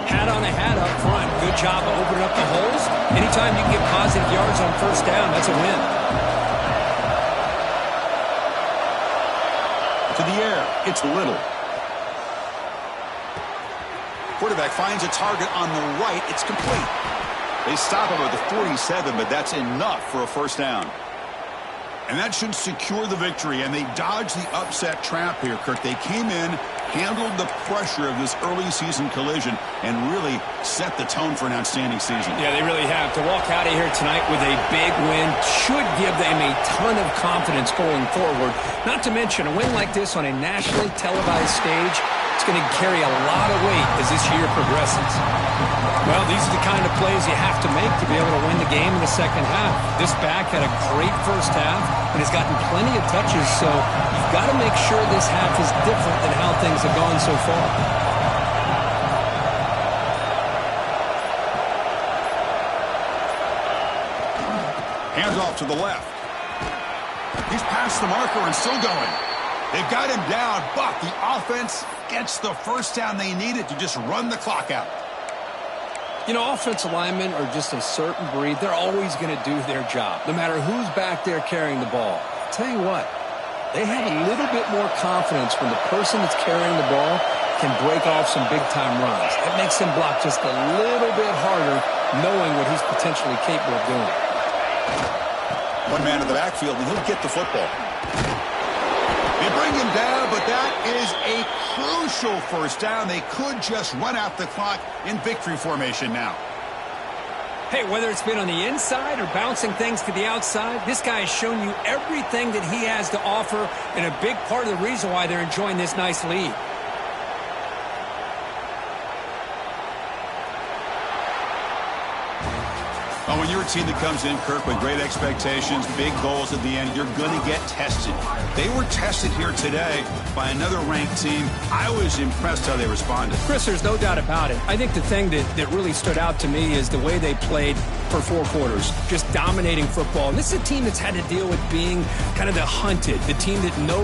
Hat on a hat up front. Good job of opening up the holes. Anytime you can get positive yards on first down, that's a win. To the air, it's Little. Quarterback finds a target on the right. It's complete. They stop him at the 47, but that's enough for a first down. And that should secure the victory, and they dodged the upset trap here, Kirk. They came in, handled the pressure of this early season collision, and really set the tone for an outstanding season. Yeah, they really have. To walk out of here tonight with a big win should give them a ton of confidence going forward. Not to mention, a win like this on a nationally televised stage, it's going to carry a lot of weight as this year progresses. Well, these are the kind of plays you have to make to be able to win the game in the second half. This back had a great first half and has gotten plenty of touches, so you've got to make sure this half is different than how things have gone so far. Hands off to the left. He's past the marker and still going. They've got him down, but the offense gets the first down they needed to just run the clock out. You know, offensive linemen are just a certain breed. They're always going to do their job, no matter who's back there carrying the ball. I'll tell you what, they have a little bit more confidence when the person that's carrying the ball can break off some big-time runs. That makes him block just a little bit harder, knowing what he's potentially capable of doing. One man in the backfield, and he'll get the football. They bring him down, but that is a crucial first down. They could just run out the clock in victory formation now. Hey, whether it's been on the inside or bouncing things to the outside, this guy has shown you everything that he has to offer, and a big part of the reason why they're enjoying this nice lead. Well, when you're a team that comes in, Kirk, with great expectations, big goals at the end, you're going to get tested. They were tested here today by another ranked team. I was impressed how they responded. Chris, there's no doubt about it. I think the thing that really stood out to me is the way they played for 4 quarters, just dominating football. And this is a team that's had to deal with being kind of the hunted, the team that knows